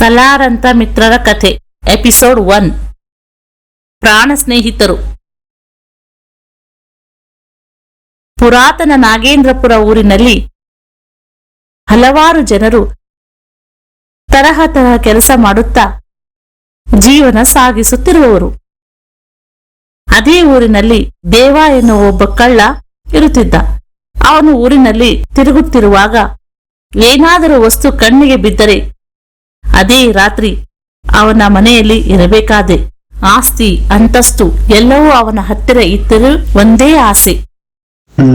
ಕಲಾರಂತ ಮಿತ್ರರ ಕಥೆ ಎಪಿಸೋಡ್ 1 ಪ್ರಾಣ ಸ್ನೇಹಿತರು. ಪುರಾತನ ನಾಗೇಂದ್ರಪುರ ಊರಿನಲ್ಲಿ ಹಲವಾರು ಜನರು ತರಹ ಕೆಲಸ ಮಾಡುತ್ತಾ ಜೀವನ ಸಾಗಿಸುತ್ತಿರುವವರು. ಅದೇ ಊರಿನಲ್ಲಿ ದೇವ ಎನ್ನುವ ಒಬ್ಬ ಕಳ್ಳ ಇರುತ್ತಿದ್ದ. ಅವನು ಊರಿನಲ್ಲಿ ತಿರುಗುತ್ತಿರುವಾಗ ಏನಾದರೂ ವಸ್ತು ಕಣ್ಣಿಗೆ ಬಿದ್ದರೆ ಅದೇ ರಾತ್ರಿ ಅವನ ಮನೆಯಲ್ಲಿ ಇರಬೇಕಾದೆ. ಆಸ್ತಿ ಅಂತಸ್ತು ಎಲ್ಲವೂ ಅವನ ಹತ್ತಿರ ಇದ್ದರೂ ಒಂದೇ ಆಸೆ.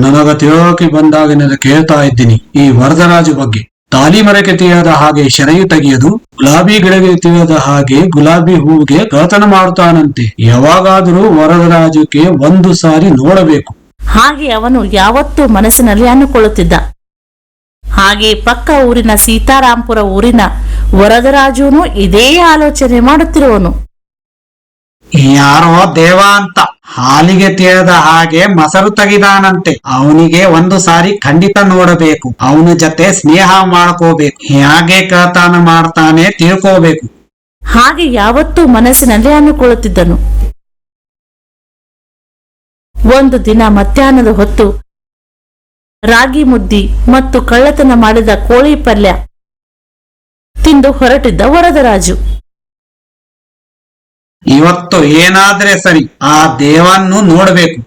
ನನಗ ತಿಳುವಳಿಕೆ ಬಂದಾಗಿನಿಂದ ಕೇಳ್ತಾ ಇದ್ದೀನಿ ಈ ವರದರಾಜು ಬಗ್ಗೆ. ತಾಲಿಮರಕ್ಕೆ ತಿಳಿಯದ ಹಾಗೆ ಶೆರೆಯು ತೆಗೆಯದು, ಗುಲಾಬಿ ಗಿಡಗೆ ತಿಳಿಯದ ಹಾಗೆ ಗುಲಾಬಿ ಹೂವಿಗೆ ಕಳತನ ಮಾಡುತ್ತಾನಂತೆ. ಯಾವಾಗಾದರೂ ವರದರಾಜುಗೆ ಒಂದು ಸಾರಿ ನೋಡಬೇಕು. ಹಾಗೆ ಅವನು ಯಾವತ್ತೂ ಮನಸ್ಸಿನಲ್ಲಿ ಅನ್ನುಕೊಳ್ಳುತ್ತಿದ್ದ. ಹಾಗೆ ಪಕ್ಕ ಊರಿನ ಸೀತಾರಾಂಪುರ ಊರಿನ ವರದರಾಜುನು ಇದೇ ಆಲೋಚನೆ ಮಾಡುತ್ತಿರುವನು. ಯಾರೋ ದೇವ ಅಂತ ಹಾಲಿಗೆ ತಿಳಿಯದ ಹಾಗೆ ಮೊಸರು ತೆಗಿದಾನಂತೆ. ಅವನಿಗೆ ಒಂದು ಸಾರಿ ಖಂಡಿತ ನೋಡಬೇಕು. ಅವನ ಜೊತೆ ಸ್ನೇಹ ಮಾಡ್ಕೋಬೇಕು. ಹೇಗೆ ಕಳತನ ಮಾಡ್ತಾನೆ ತಿಳ್ಕೋಬೇಕು. ಹಾಗೆ ಯಾವತ್ತೂ ಮನಸ್ಸಿನಲ್ಲಿ ಅನ್ನುಕೊಳ್ಳುತ್ತಿದ್ದನು. ಒಂದು ದಿನ ಮಧ್ಯಾಹ್ನದ ಹೊತ್ತು ರಾಗಿ ಮುದ್ದಿ ಮತ್ತು ಕಳ್ಳತನ ಮಾಡಿದ ಕೋಳಿ ಪಲ್ಯ ತಿಂದು ಹೊರಟಿದ್ದ ವರದರಾಜು. ಇವತ್ತು ಏನಾದ್ರೆ ಸರಿ, ಆ ದೇವನ್ನು ನೋಡಬೇಕು.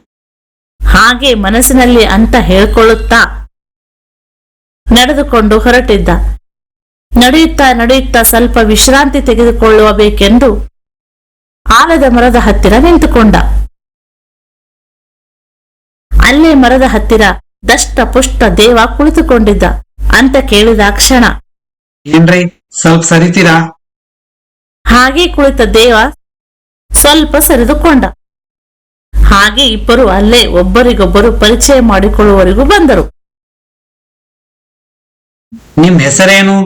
ಹಾಗೆ ಮನಸ್ಸಿನಲ್ಲಿ ಅಂತ ಹೇಳ್ಕೊಳ್ಳುತ್ತಾ ನಡೆದುಕೊಂಡು ಹೊರಟಿದ್ದ. ನಡೆಯುತ್ತಾ ನಡೆಯುತ್ತಾ ಸ್ವಲ್ಪ ವಿಶ್ರಾಂತಿ ತೆಗೆದುಕೊಳ್ಳಬೇಕೆಂದು ಆಲದ ಮರದ ಹತ್ತಿರ ನಿಂತುಕೊಂಡ. ಅಲ್ಲೇ ಮರದ ಹತ್ತಿರ ದಷ್ಟ ಪುಷ್ಟ ದೇವ ಕುಳಿತುಕೊಂಡಿದ್ದ. ಅಂತ ಕೇಳಿದ ಕ್ಷಣ, ಏನ್ರಿ ಸ್ವಲ್ಪ ಸರಿತೀರಾ? ಹಾಗೆ ಕುಳಿತ ದೇವ ಸ್ವಲ್ಪ ಸರಿದುಕೊಂಡ. ಹಾಗೆ ಇಬ್ಬರು ಅಲ್ಲೇ ಒಬ್ಬರಿಗೊಬ್ಬರು ಪರಿಚಯ ಮಾಡಿಕೊಳ್ಳುವವರೆಗೂ ಬಂದರು. ನಿಮ್ ಹೆಸರೇನು?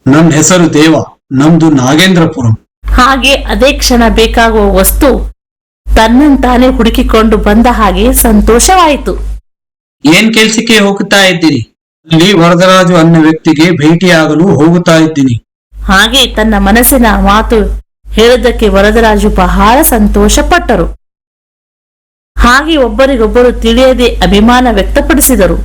ನಮ್ ಹೆಸರು ದೇವ, ನಮ್ದು ನಾಗೇಂದ್ರಪುರಂ. ಹಾಗೆ ಅದೇ ಕ್ಷಣ ಬೇಕಾಗುವ ವಸ್ತು ತನ್ನಂತಾನೆ ಹುಡುಕಿಕೊಂಡು ಬಂದ ಹಾಗೆ ಸಂತೋಷವಾಯಿತು. ಏನ್ ಕೆಲ್ಸಕ್ಕೆ ಹೋಗುತ್ತಾ ಇದ್ದೀರಿ? ಅಲ್ಲಿ ವರದರಾಜು ಅನ್ನೋ ವ್ಯಕ್ತಿಗೆ ಭೇಟಿಯಾಗಲು ಹೋಗುತ್ತಾ ಇದ್ದೀನಿ. ಹಾಗೆ ತನ್ನ ಮನಸ್ಸಿನ ಮಾತು ಹೇಳಿದ್ದಕ್ಕೆ ವರದರಾಜು ಬಹಳ ಸಂತೋಷ ಪಟ್ಟರು. ಹಾಗೆ ಒಬ್ಬರಿಗೊಬ್ಬರು ತಿಳಿಯದೆ ಅಭಿಮಾನ ವ್ಯಕ್ತಪಡಿಸಿದರು.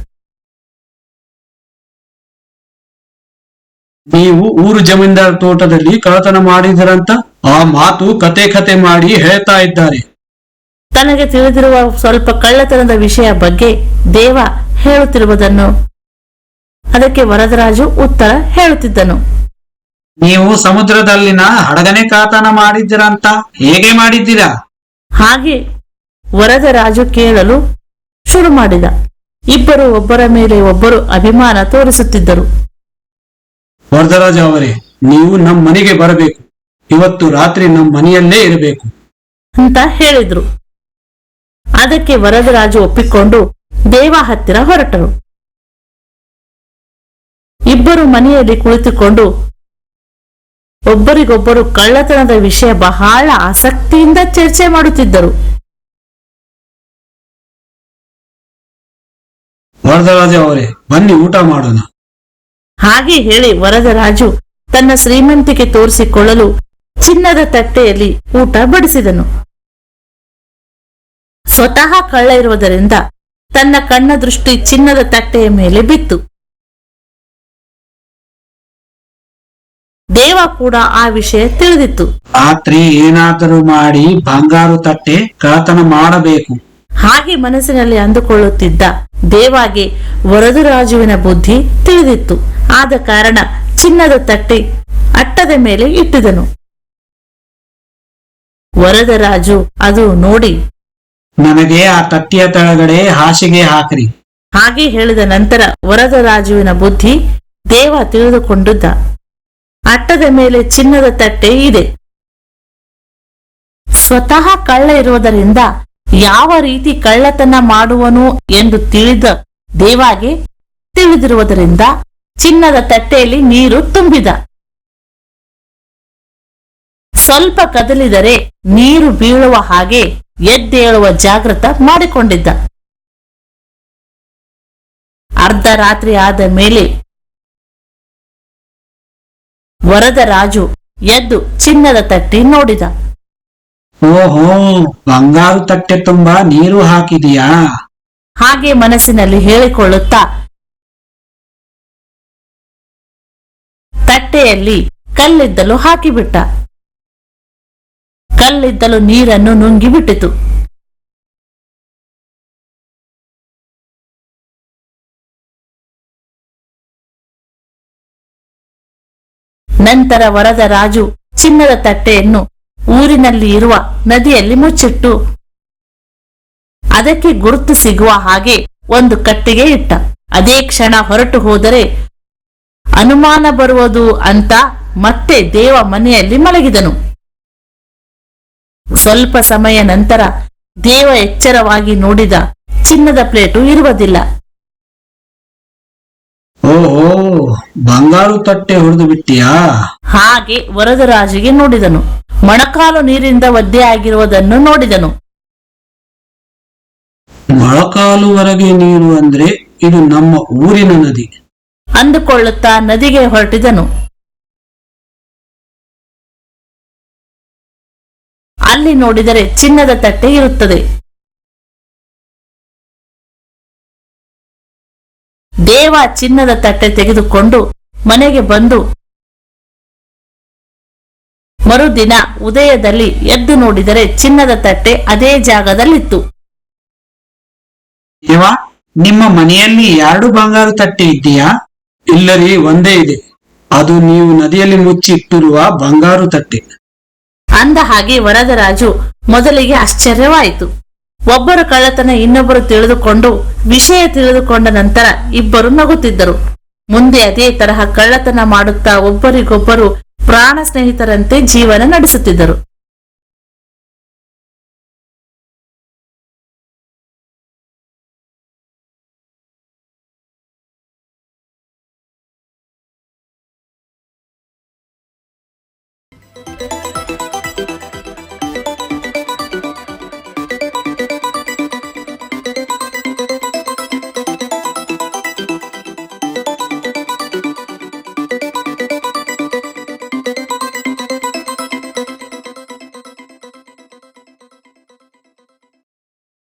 ನೀವು ಊರು ಜಮೀನ್ದಾರ್ ತೋಟದಲ್ಲಿ ಕಳತನ ಮಾಡಿದಿರಂತ ಆ ಮಾತು ಕತೆ ಮಾಡಿ ಹೇಳ್ತಾ ಇದ್ದಾರೆ. ತನಗೆ ತಿಳಿದಿರುವ ಸ್ವಲ್ಪ ಕಳ್ಳತನದ ವಿಷಯ ಬಗ್ಗೆ ದೇವ ಹೇಳುತ್ತಿರುವುದನ್ನು ಅದಕ್ಕೆ ವರದರಾಜು ಉತ್ತರ ಹೇಳುತ್ತಿದ್ದನು. ನೀವು ಸಮುದ್ರದಲ್ಲಿನ ಹಡಗನೆ ಕಳತನ ಮಾಡಿದ್ದೀರಂತ, ಹೇಗೆ ಮಾಡಿದ್ದೀರಾ? ಹಾಗೆ ವರದರಾಜು ಕೇಳಲು ಶುರು ಮಾಡಿದ. ಇಬ್ಬರು ಒಬ್ಬರ ಮೇಲೆ ಒಬ್ಬರು ಅಭಿಮಾನ ತೋರಿಸುತ್ತಿದ್ದರು. ವರದರಾಜ ಅವರೇ, ನೀವು ನಮ್ಮ ಮನೆಗೆ ಬರಬೇಕು. ಇವತ್ತು ರಾತ್ರಿ ನಮ್ಮ ಮನೆಯಲ್ಲೇ ಇರಬೇಕು ಅಂತ ಹೇಳಿದ್ರು. ಅದಕ್ಕೆ ವರದರಾಜು ಒಪ್ಪಿಕೊಂಡು ದೇವ ಹತ್ತಿರ ಹೊರಟರು. ಇಬ್ಬರು ಮನೆಯಲ್ಲಿ ಕುಳಿತುಕೊಂಡು ಒಬ್ಬರಿಗೊಬ್ಬರು ಕಳ್ಳತನದ ವಿಷಯ ಬಹಳ ಆಸಕ್ತಿಯಿಂದ ಚರ್ಚೆ ಮಾಡುತ್ತಿದ್ದರು. ವರದರಾಜ ಅವರೇ, ಬನ್ನಿ ಊಟ ಮಾಡೋಣ. ಹಾಗೆ ಹೇಳಿ ವರದರಾಜು ತನ್ನ ಶ್ರೀಮಂತಿಕೆ ತೋರಿಸಿಕೊಳ್ಳಲು ಚಿನ್ನದ ತಟ್ಟೆಯಲ್ಲಿ ಊಟ ಬಡಿಸಿದನು. ಸ್ವತಃ ಕಳ್ಳ ಇರುವುದರಿಂದ ತನ್ನ ಕಣ್ಣ ದೃಷ್ಟಿ ಚಿನ್ನದ ತಟ್ಟೆಯ ಮೇಲೆ ಬಿತ್ತು. ದೇವ ಕೂಡ ಆ ವಿಷಯ ತಿಳಿದಿತ್ತು. ರಾತ್ರಿ ಏನಾದರೂ ಮಾಡಿ ಬಂಗಾರು ತಟ್ಟೆ ಕಳತನ ಮಾಡಬೇಕು. ಹಾಗೆ ಮನಸ್ಸಿನಲ್ಲಿ ಅಂದುಕೊಳ್ಳುತ್ತಿದ್ದ ದೇವಾಗೆ ವರದರಾಜುವಿನ ಬುದ್ಧಿ ತಿಳಿದಿತ್ತು. ಆದ ಕಾರಣ ಚಿನ್ನದ ತಟ್ಟೆ ಅಟ್ಟದ ಮೇಲೆ ಇಟ್ಟಿದನು. ವರದರಾಜು ಅದು ನೋಡಿ, ನನಗೆ ಆ ತಟ್ಟೆಯ ಕೆಳಗಡೆ ಹಾಸಿಗೆ ಹಾಕ್ರಿ. ಹಾಗೆ ಹೇಳಿದ ನಂತರ ವರದರಾಜುವಿನ ಬುದ್ಧಿ ದೇವ ತಿಳಿದುಕೊಂಡಿದ್ದ. ಅಟ್ಟದ ಮೇಲೆ ಚಿನ್ನದ ತಟ್ಟೆ ಇದೆ. ಸ್ವತಃ ಕಳ್ಳ ಇರುವುದರಿಂದ ಯಾವ ರೀತಿ ಕಳ್ಳತನ ಮಾಡುವನು ಎಂದು ತಿಳಿದ ದೇವಾಗೆ ತಿಳಿದಿರುವುದರಿಂದ ಚಿನ್ನದ ತಟ್ಟೆಯಲ್ಲಿ ನೀರು ತುಂಬಿದ. ಸ್ವಲ್ಪ ಕದಲಿದರೆ ನೀರು ಬೀಳುವ ಹಾಗೆ ಎದ್ದೇಳುವ ಜಾಗೃತ ಮಾಡಿಕೊಂಡಿದ್ದ. ಅರ್ಧ ರಾತ್ರಿ ಆದ ಮೇಲೆ ವರದರಾಜು ಎದ್ದು ಚಿನ್ನದ ತಟ್ಟೆ ನೋಡಿದ. ಓಹೋ, ಬಂಗಾರು ತಟ್ಟೆ ತುಂಬಾ ನೀರು ಹಾಕಿದೀಯಾ? ಹಾಗೆ ಮನಸ್ಸಿನಲ್ಲಿ ಹೇಳಿಕೊಳ್ಳುತ್ತಾ ತಟ್ಟೆಯಲ್ಲಿ ಕಲ್ಲಿದ್ದಲು ಹಾಕಿಬಿಟ್ಟ. ಕಲ್ಲಿದ್ದಲು ನೀರನ್ನು ನುಂಗಿಬಿಟ್ಟಿತು. ನಂತರ ವರದರಾಜು ಚಿನ್ನದ ತಟ್ಟೆಯನ್ನು ಊರಿನಲ್ಲಿ ಇರುವ ನದಿಯಲ್ಲಿ ಮುಚ್ಚಿಟ್ಟು ಅದಕ್ಕೆ ಗುರುತು ಸಿಗುವ ಹಾಗೆ ಒಂದು ಕಟ್ಟಿಗೆ ಇಟ್ಟ. ಅದೇ ಕ್ಷಣ ಹೊರಟು ಹೋದರೆ ಅನುಮಾನ ಬರುವುದು ಅಂತ ಮತ್ತೆ ದೇವ ಮನೆಯಲ್ಲಿ ಮಲಗಿದನು. ಸ್ವಲ್ಪ ಸಮಯ ನಂತರ ದೇವ ಎಚ್ಚರವಾಗಿ ನೋಡಿದ ಚಿನ್ನದ ಪ್ಲೇಟು ಇರುವುದಿಲ್ಲ. ಓಹೋ, ಬಂಗಾರು ತಟ್ಟೆ ಹೊಡೆದು ಬಿಟ್ಟಿಯಾ? ಹಾಗೆ ವರದರಾಜಿಗೆ ನೋಡಿದನು. ಮೊಣಕಾಲು ನೀರಿಂದ ಒದ್ದೆ ಆಗಿರುವುದನ್ನು ನೋಡಿದನು. ಮೊಳಕಾಲುವರೆಗೆ ನೀರು ಅಂದ್ರೆ ಇದು ನಮ್ಮ ಊರಿನ ನದಿ ಅಂದುಕೊಳ್ಳುತ್ತಾ ನದಿಗೆ ಹೊರಟಿದನು. ಅಲ್ಲಿ ನೋಡಿದರೆ ಚಿನ್ನದ ತಟ್ಟೆ ಇರುತ್ತದೆ. ದೇವ ಚಿನ್ನದ ತಟ್ಟೆ ತೆಗೆದುಕೊಂಡು ಮನೆಗೆ ಬಂದು ಮರುದಿನ ಉದಯದಲ್ಲಿ ಎದ್ದು ನೋಡಿದರೆ ಚಿನ್ನದ ತಟ್ಟೆ ಅದೇ ಜಾಗದಲ್ಲಿತ್ತು. ದೇವ, ನಿಮ್ಮ ಮನೆಯಲ್ಲಿ 2 ಬಂಗಾರು ತಟ್ಟೆ ಇದೆಯಾ? ಇಲ್ಲರಿ, ಒಂದೇ ಇದೆ. ಅದು ನೀವು ನದಿಯಲ್ಲಿ ಮುಚ್ಚಿಟ್ಟಿರುವ ಬಂಗಾರು ತಟ್ಟೆ. ಅಂದ ಹಾಗೆ ವರದರಾಜು ಮೊದಲಿಗೆ ಆಶ್ಚರ್ಯವಾಯಿತು. ಒಬ್ಬರು ಕಳ್ಳತನ ಇನ್ನೊಬ್ಬರು ತಿಳಿದುಕೊಂಡು ವಿಷಯ ತಿಳಿದುಕೊಂಡ ನಂತರ ಇಬ್ಬರು ನಗುತ್ತಿದ್ದರು. ಮುಂದೆ ಅದೇ ತರಹ ಕಳ್ಳತನ ಮಾಡುತ್ತಾ ಒಬ್ಬರಿಗೊಬ್ಬರು ಪ್ರಾಣ ಸ್ನೇಹಿತರಂತೆ ಜೀವನ ನಡೆಸುತ್ತಿದ್ದರು.